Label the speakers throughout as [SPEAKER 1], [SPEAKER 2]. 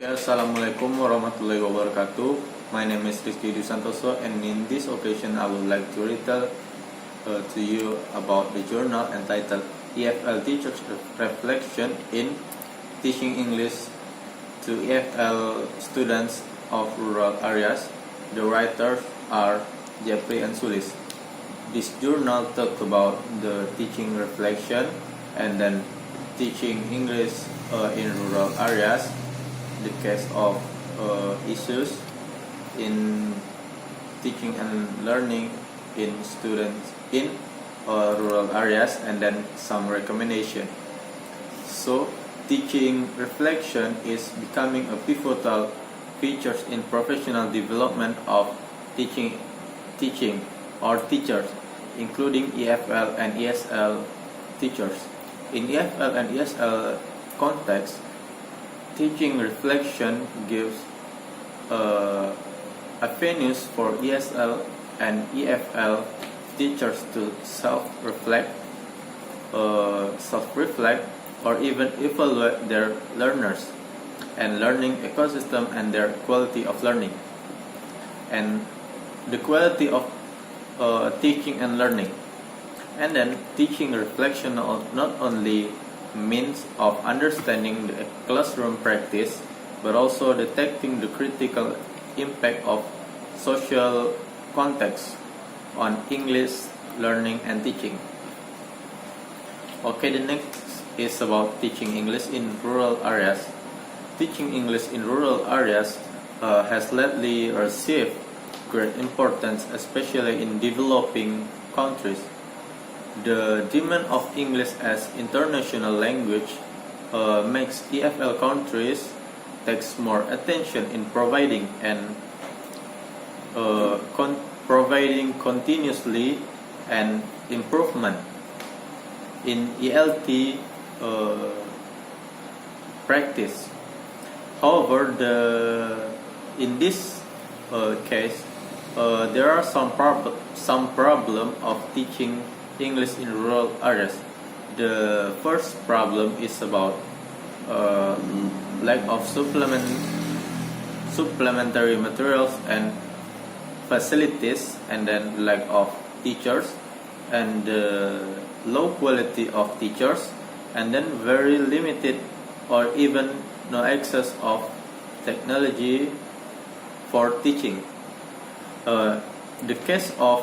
[SPEAKER 1] Ya, Assalamualaikum warahmatullahi wabarakatuh. My name is Rizky Dusantoso, and in this occasion I would like to retell to you about the journal entitled EFL Teachers Reflection in Teaching English to EFL Students of Rural Areas. The writers are Jeffrey and Sulis. This journal talks about the teaching reflection and then teaching English in rural areas, the case of issues in teaching and learning in students in rural areas, and then some recommendation. So teaching reflection is becoming a pivotal feature in professional development of teaching or teachers, including EFL and ESL teachers. In EFL and ESL context, teaching reflection gives avenues for ESL and EFL teachers to self-reflect, or even evaluate their learners and learning ecosystem and their quality of learning. And the quality of teaching and learning. And then teaching reflection not only means of understanding the classroom practice, but also detecting the critical impact of social context on English learning and teaching. Okay, the next is about teaching English in rural areas. Teaching English in rural areas has lately received great importance, especially in developing countries. The demand of English as international language makes EFL countries takes more attention in providing continuously and improvement in ELT practice. However, in this case, there are some problem of teaching English in rural areas. The first problem is about lack of supplementary materials and facilities, and then lack of teachers, and low quality of teachers, and then very limited or even no access of technology for teaching. The case of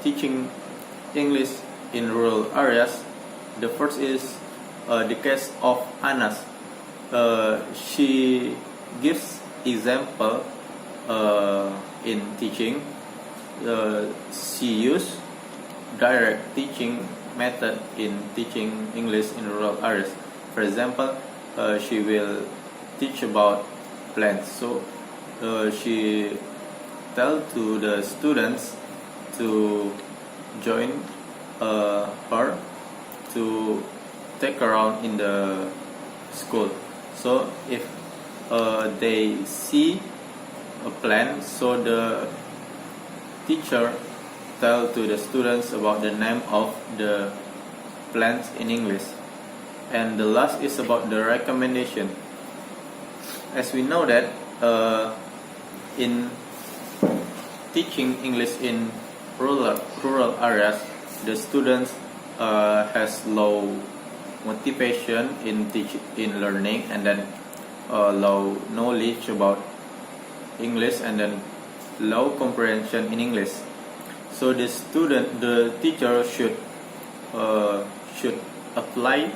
[SPEAKER 1] teaching English in rural areas, the first is the case of Anas. She gives example in teaching. She used direct teaching method in teaching English in rural areas. For example, she will teach about plants. So she tell to the students to join her to take around in the school. So if they see a plant, so the teacher tell to the students about the name of the plants in English. And the last is about the recommendation. As we know that in teaching English in rural areas, the students has low motivation in learning, and then low knowledge about English, and then low comprehension in English. So the teacher should apply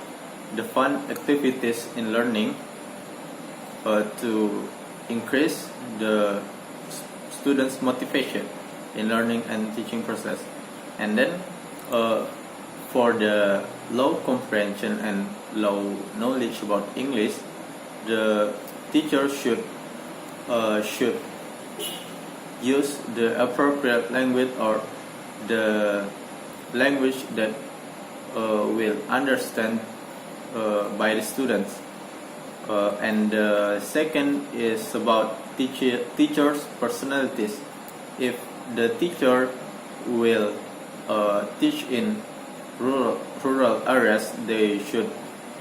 [SPEAKER 1] the fun activities in learning to increase the students' motivation in learning and teaching process. And then for the low comprehension and low knowledge about English, the teacher should use the appropriate language, or the language that will understand by the students. And the second is about teachers' personalities. If the teacher will teach in rural areas, they should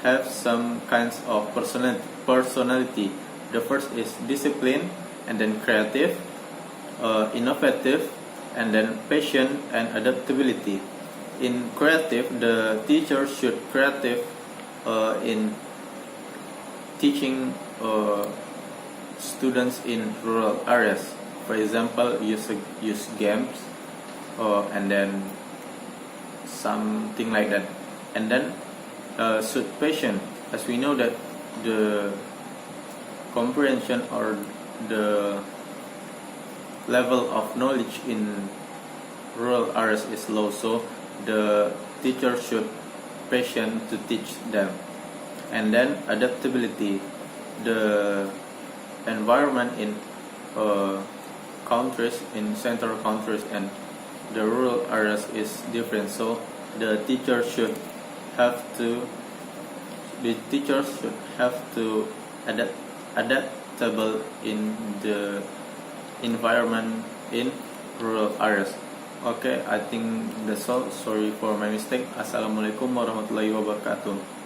[SPEAKER 1] have some kinds of personality The first is discipline, and then creative, innovative, and then patient and adaptability. In creative, the teacher should creative in teaching students in rural areas. For example, use games, and then something like that. And then should patient, as we know that the comprehension or the level of knowledge in rural areas is low, so the teacher should patient to teach them. And then adaptability, the environment in countries, in central countries and the rural areas is different, so the teachers should have to adaptable in the environment in rural areas. Okay, I think that's all. Sorry for my mistake. Assalamualaikum warahmatullahi wabarakatuh.